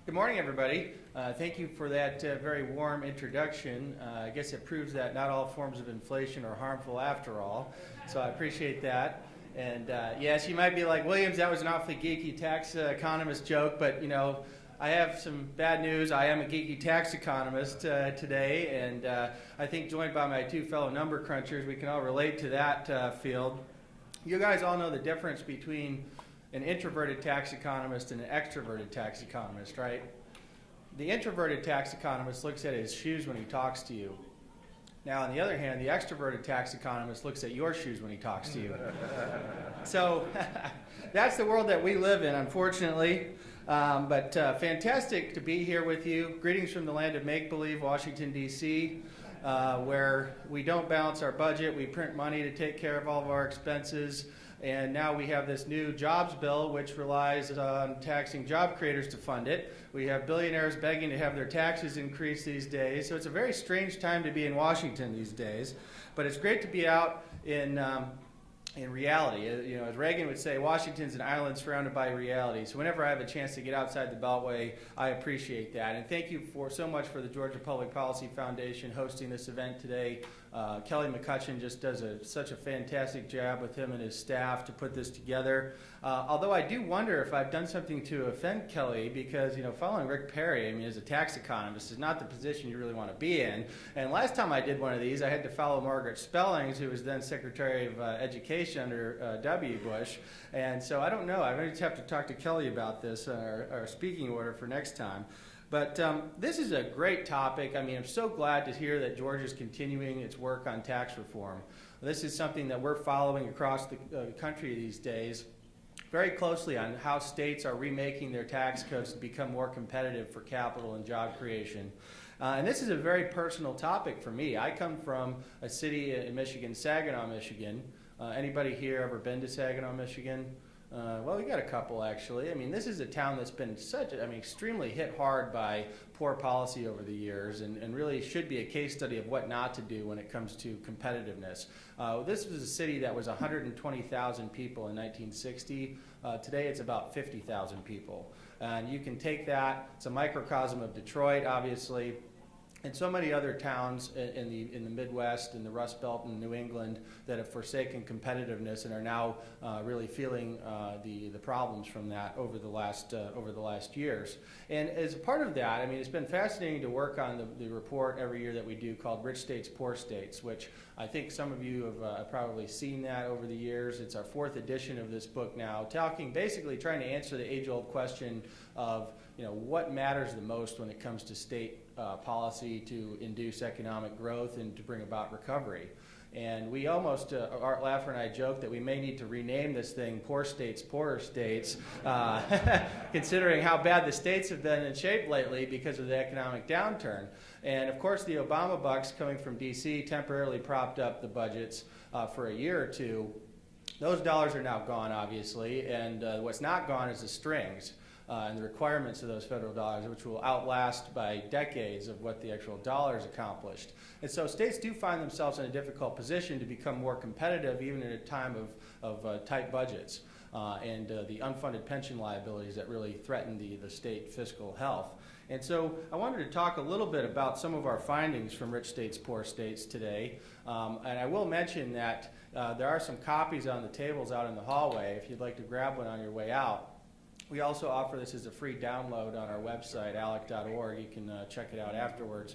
Good morning, everybody. Thank you for that very warm introduction. I guess it proves that not all forms of inflation are harmful after all, so I appreciate that. And yes, you might be like, Williams, that was an awfully geeky tax economist joke, but I have some bad news. I am a geeky tax economist today, and I think joined by my two fellow number crunchers, we can all relate to that field. You guys all know the difference between an introverted tax economist and an extroverted tax economist, right? The introverted tax economist looks at his shoes when he talks to you. Now, on the other hand, the extroverted tax economist looks at your shoes when he talks to you. So that's the world that we live in, unfortunately. But fantastic to be here with you. Greetings from the land of make-believe, Washington, D.C., where we don't balance our budget. We print money to take care of all of our expenses. And now we have this new jobs bill, which relies on taxing job creators to fund it. We have billionaires begging to have their taxes increased these days. So it's a very strange time to be in Washington these days. But it's great to be out in reality. As Reagan would say, Washington's an island surrounded by reality. So whenever I have a chance to get outside the Beltway, I appreciate that. And thank you so much for the Georgia Public Policy Foundation hosting this event today. Kelly McCutcheon just does such a fantastic job with him and his staff to put this together. Although I do wonder if I've done something to offend Kelly, because following Rick Perry, as a tax economist, is not the position you really want to be in. And last time I did one of these, I had to follow Margaret Spellings, who was then Secretary of Education under W. Bush. And so I don't know. I might have to talk to Kelly about this, our speaking order for next time. But this is a great topic. I'm so glad to hear that Georgia is continuing its work on tax reform. This is something that we're following across the country these days very closely on how states are remaking their tax codes to become more competitive for capital and job creation. And this is a very personal topic for me. I come from a city in Michigan, Saginaw, Michigan. Anybody here ever been to Saginaw, Michigan? Well, we got a couple, actually. This is a town that's been extremely hit hard by poor policy over the years, and really should be a case study of what not to do when it comes to competitiveness. This was a city that was 120,000 people in 1960. Today it's about 50,000 people. And you can take that, it's a microcosm of Detroit, obviously, and so many other towns in the Midwest and the Rust Belt in New England that have forsaken competitiveness and are now really feeling the problems from that over the last years. And as a part of that, it's been fascinating to work on the report every year that we do called Rich States, Poor States, which I think some of you have probably seen that over the years. It's our fourth edition of this book now, basically trying to answer the age-old question of what matters the most when it comes to state policy to induce economic growth and to bring about recovery. And we almost, Art Laffer and I joke that we may need to rename this thing Poor States, Poorer States, considering how bad the states have been in shape lately because of the economic downturn. And of course the Obama bucks coming from DC temporarily propped up the budgets for a year or two. Those dollars are now gone, obviously, and what's not gone is the strings. And the requirements of those federal dollars, which will outlast by decades of what the actual dollars accomplished. And so states do find themselves in a difficult position to become more competitive, even in a time of tight budgets and the unfunded pension liabilities that really threaten the state fiscal health. And so I wanted to talk a little bit about some of our findings from Rich States, Poor States today. And I will mention that there are some copies on the tables out in the hallway if you'd like to grab one on your way out. We also offer this as a free download on our website, alec.org. You can check it out afterwards.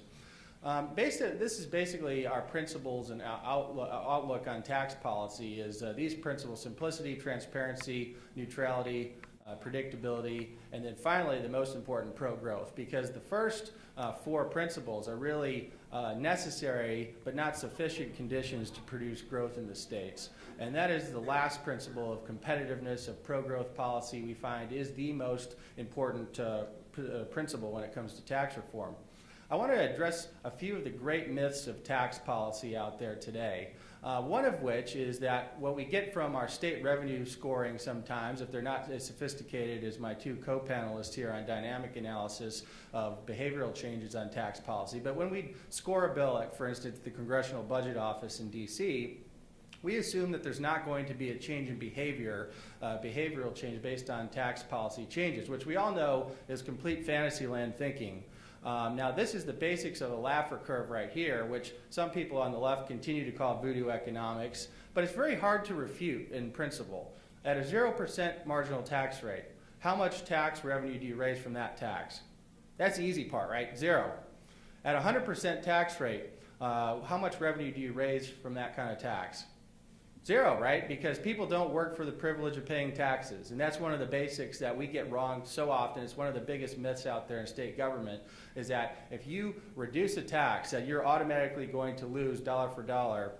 This is basically our principles and outlook on tax policy is these principles: simplicity, transparency, neutrality, predictability, and then finally the most important, pro-growth, because the first four principles are really necessary but not sufficient conditions to produce growth in the states. And that is the last principle of competitiveness, of pro-growth policy, we find is the most important principle when it comes to tax reform. I want to address a few of the great myths of tax policy out there today. One of which is that what we get from our state revenue scoring sometimes, if they're not as sophisticated as my two co-panelists here on dynamic analysis of behavioral changes on tax policy, but when we score a bill, like for instance the Congressional Budget Office in DC, we assume that there's not going to be a change in behavior, behavioral change based on tax policy changes, which we all know is complete fantasyland thinking. Now, this is the basics of a Laffer curve right here, which some people on the left continue to call voodoo economics, but it's very hard to refute in principle. At a 0% marginal tax rate, how much tax revenue do you raise from that tax? That's the easy part, right? 0. At a 100% tax rate, how much revenue do you raise from that kind of tax? 0, right? Because people don't work for the privilege of paying taxes. And that's one of the basics that we get wrong so often. It's one of the biggest myths out there in state government, is that if you reduce a tax, that you're automatically going to lose dollar for dollar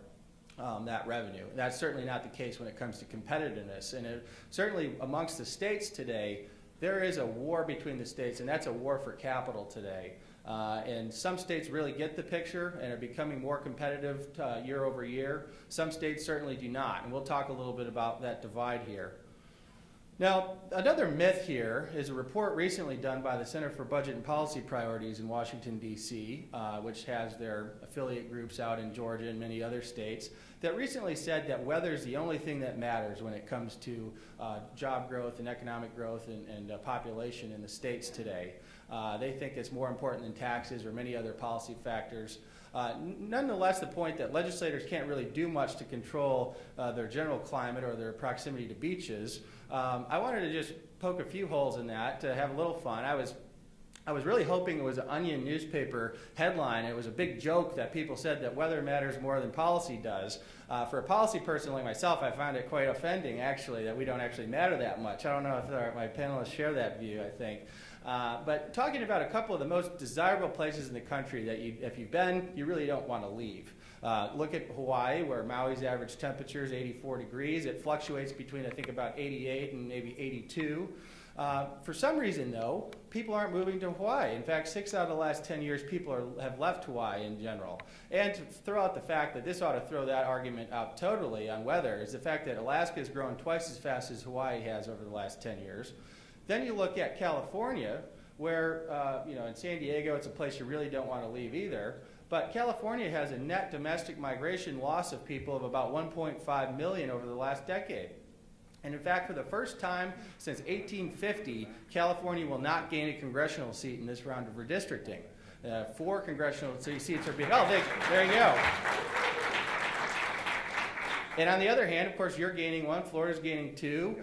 that revenue. And that's certainly not the case when it comes to competitiveness. And certainly amongst the states today, there is a war between the states, and that's a war for capital today. And some states really get the picture and are becoming more competitive year over year. Some states certainly do not, and we'll talk a little bit about that divide here. Now, another myth here is a report recently done by the Center for Budget and Policy Priorities in Washington, D.C., which has their affiliate groups out in Georgia and many other states, that recently said that weather is the only thing that matters when it comes to job growth and economic growth and population in the states today. They think it's more important than taxes or many other policy factors. Nonetheless, the point that legislators can't really do much to control their general climate or their proximity to beaches, I wanted to just poke a few holes in that to have a little fun. I was really hoping it was an Onion newspaper headline. It was a big joke that people said that weather matters more than policy does. For a policy person like myself, I found it quite offending, actually, that we don't actually matter that much. I don't know if my panelists share that view, I think. But talking about a couple of the most desirable places in the country that if you've been, you really don't want to leave. Look at Hawaii, where Maui's average temperature is 84 degrees. It fluctuates between, I think, about 88 and maybe 82. For some reason, though, people aren't moving to Hawaii. In fact, 6 out of the last 10 years, people have left Hawaii in general. And to throw out the fact that this ought to throw that argument out totally on weather is the fact that Alaska has grown twice as fast as Hawaii has over the last 10 years. Then you look at California, where, in San Diego, it's a place you really don't want to leave either. But California has a net domestic migration loss of people of about 1.5 million over the last decade. And in fact, for the first time since 1850, California will not gain a congressional seat in this round of redistricting. 4 congressional seats are being, there you go. And on the other hand, of course, you're gaining 1, Florida's gaining 2,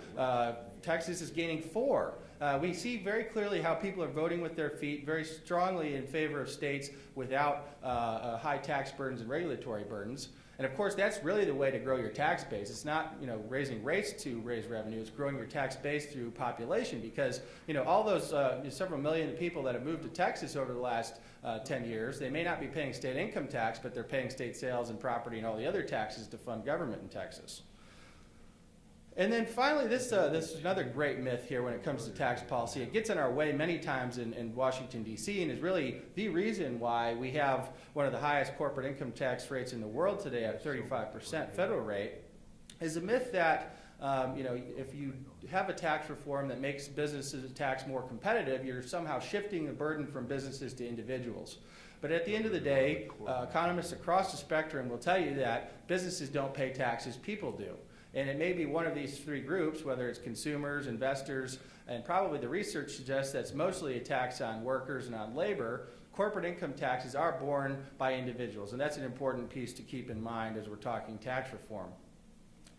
Texas is gaining 4. We see very clearly how people are voting with their feet very strongly in favor of states without high tax burdens and regulatory burdens. And of course, that's really the way to grow your tax base. It's not, raising rates to raise revenue. It's growing your tax base through population, because, all those several million people that have moved to Texas over the last 10 years, they may not be paying state income tax, but they're paying state sales and property and all the other taxes to fund government in Texas. And then finally, this is another great myth here when it comes to tax policy. It gets in our way many times in Washington, D.C., and is really the reason why we have one of the highest corporate income tax rates in the world today at a 35% federal rate, is the myth that if you have a tax reform that makes businesses tax more competitive, you're somehow shifting the burden from businesses to individuals. But at the end of the day, economists across the spectrum will tell you that businesses don't pay taxes, people do. And it may be one of these 3 groups, whether it's consumers, investors, and probably the research suggests that's mostly a tax on workers and on labor. Corporate income taxes are borne by individuals, and that's an important piece to keep in mind as we're talking tax reform.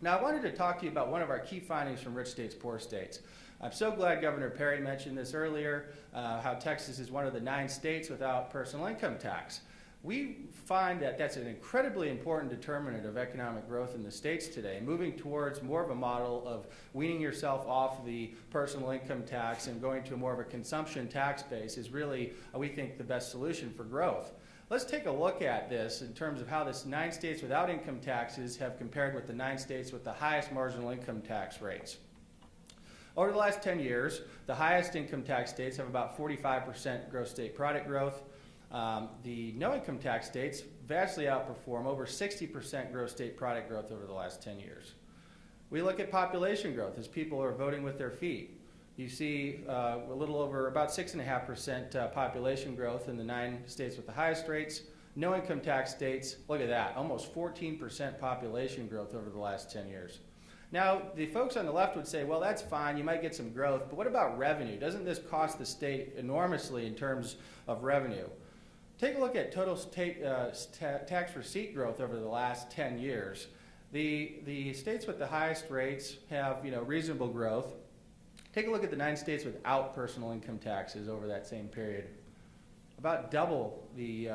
Now, I wanted to talk to you about one of our key findings from Rich States, Poor States. I'm so glad Governor Perry mentioned this earlier, how Texas is one of the 9 states without personal income tax. We find that that's an incredibly important determinant of economic growth in the states today, moving towards more of a model of weaning yourself off the personal income tax and going to more of a consumption tax base is really, we think, the best solution for growth. Let's take a look at this in terms of how this 9 states without income taxes have compared with the 9 states with the highest marginal income tax rates. Over the last 10 years, the highest income tax states have about 45% gross state product growth. The no-income tax states vastly outperform, over 60% gross state product growth over the last 10 years. We look at population growth as people are voting with their feet. You see a little over about 6.5% population growth in the 9 states with the highest rates, No income tax states, look at that, almost 14% population growth over the last 10 years. Now, the folks on the left would say, well, that's fine, you might get some growth, but what about revenue? Doesn't this cost the state enormously in terms of revenue? Take a look at total state tax receipt growth over the last 10 years. The states with the highest rates have reasonable growth. Take a look at the 9 states without personal income taxes over that same period. About double the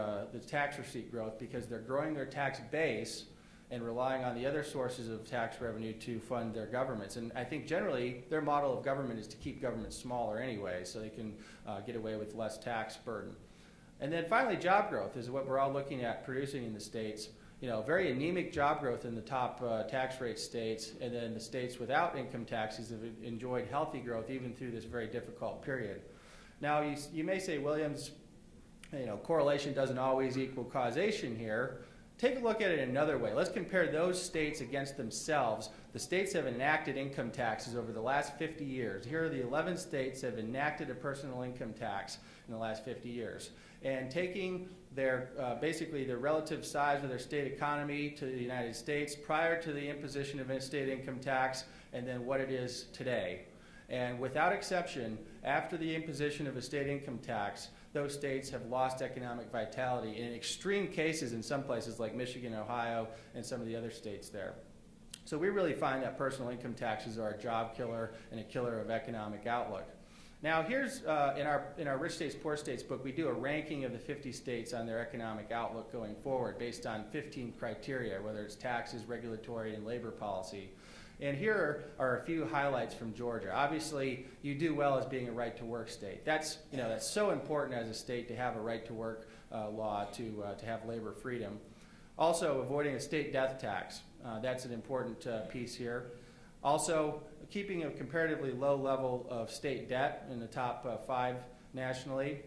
tax receipt growth because they're growing their tax base and relying on the other sources of tax revenue to fund their governments. And I think generally their model of government is to keep government smaller anyway, so they can get away with less tax burden. And then finally, job growth is what we're all looking at producing in the states. Very anemic job growth in the top tax rate states, and then the states without income taxes have enjoyed healthy growth even through this very difficult period. Now, you may say, Williams, correlation doesn't always equal causation here. Take a look at it another way. Let's compare those states against themselves. The states have enacted income taxes over the last 50 years. Here are the 11 states that have enacted a personal income tax in the last 50 years. And taking their basically their relative size of their state economy to the United States prior to the imposition of a state income tax, and then what it is today. And without exception, after the imposition of a state income tax, those states have lost economic vitality in extreme cases in some places like Michigan, Ohio, and some of the other states there. So we really find that personal income taxes are a job killer and a killer of economic outlook. Now here's, in our Rich States, Poor States book, we do a ranking of the 50 states on their economic outlook going forward based on 15 criteria, whether it's taxes, regulatory, and labor policy. And here are a few highlights from Georgia. Obviously, you do well as being a right-to-work state. That's so important as a state to have a right-to-work law to have labor freedom. Also, avoiding a state death tax. That's an important piece here. Also, keeping a comparatively low level of state debt in the top 5 nationally.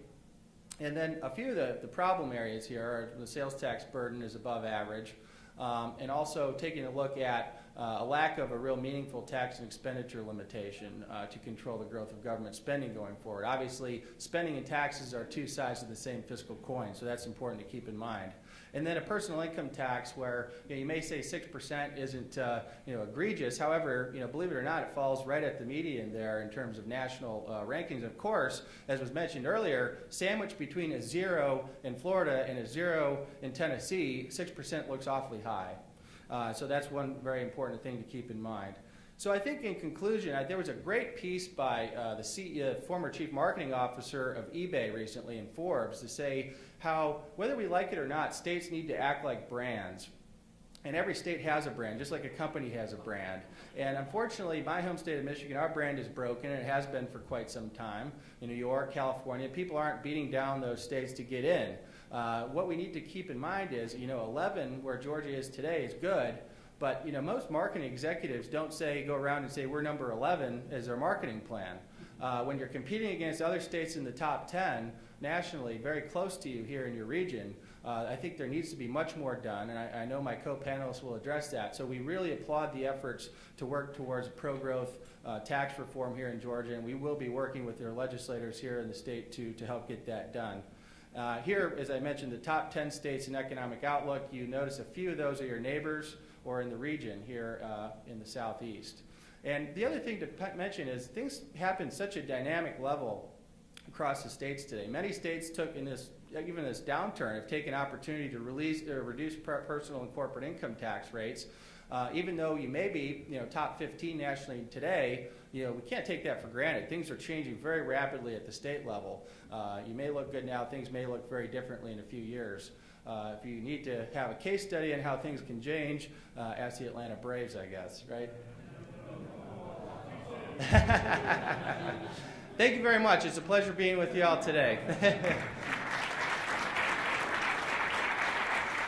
And then a few of the problem areas here are the sales tax burden is above average. And also taking a look at a lack of a real meaningful tax and expenditure limitation to control the growth of government spending going forward. Obviously, spending and taxes are 2 sides of the same fiscal coin, so that's important to keep in mind. And then a personal income tax where you may say 6% isn't egregious. However, believe it or not, it falls right at the median there in terms of national rankings. Of course, as was mentioned earlier, sandwiched between a 0 in Florida and a 0 in Tennessee, 6% looks awfully high. So that's one very important thing to keep in mind. So I think in conclusion, there was a great piece by the former chief marketing officer of eBay recently in Forbes to say how, whether we like it or not, states need to act like brands. And every state has a brand, just like a company has a brand. And unfortunately, my home state of Michigan, our brand is broken, and it has been for quite some time. In New York, California, people aren't beating down those states to get in. What we need to keep in mind is, 11, where Georgia is today, is good. But most marketing executives don't go around and say we're number 11 as their marketing plan. When you're competing against other states in the top 10 nationally, very close to you here in your region, I think there needs to be much more done, and I know my co-panelists will address that. So we really applaud the efforts to work towards pro-growth tax reform here in Georgia, and we will be working with their legislators here in the state to help get that done. Here, as I mentioned, the top 10 states in economic outlook, you notice a few of those are your neighbors or in the region here in the southeast. And the other thing to mention is things happen at such a dynamic level across the states today. Many states took even this downturn have taken opportunity to reduce personal and corporate income tax rates. Even though you may be top 15 nationally today, we can't take that for granted. Things are changing very rapidly at the state level. You may look good now, things may look very differently in a few years. If you need to have a case study on how things can change, ask the Atlanta Braves, I guess, right? Thank you very much. It's a pleasure being with you all today.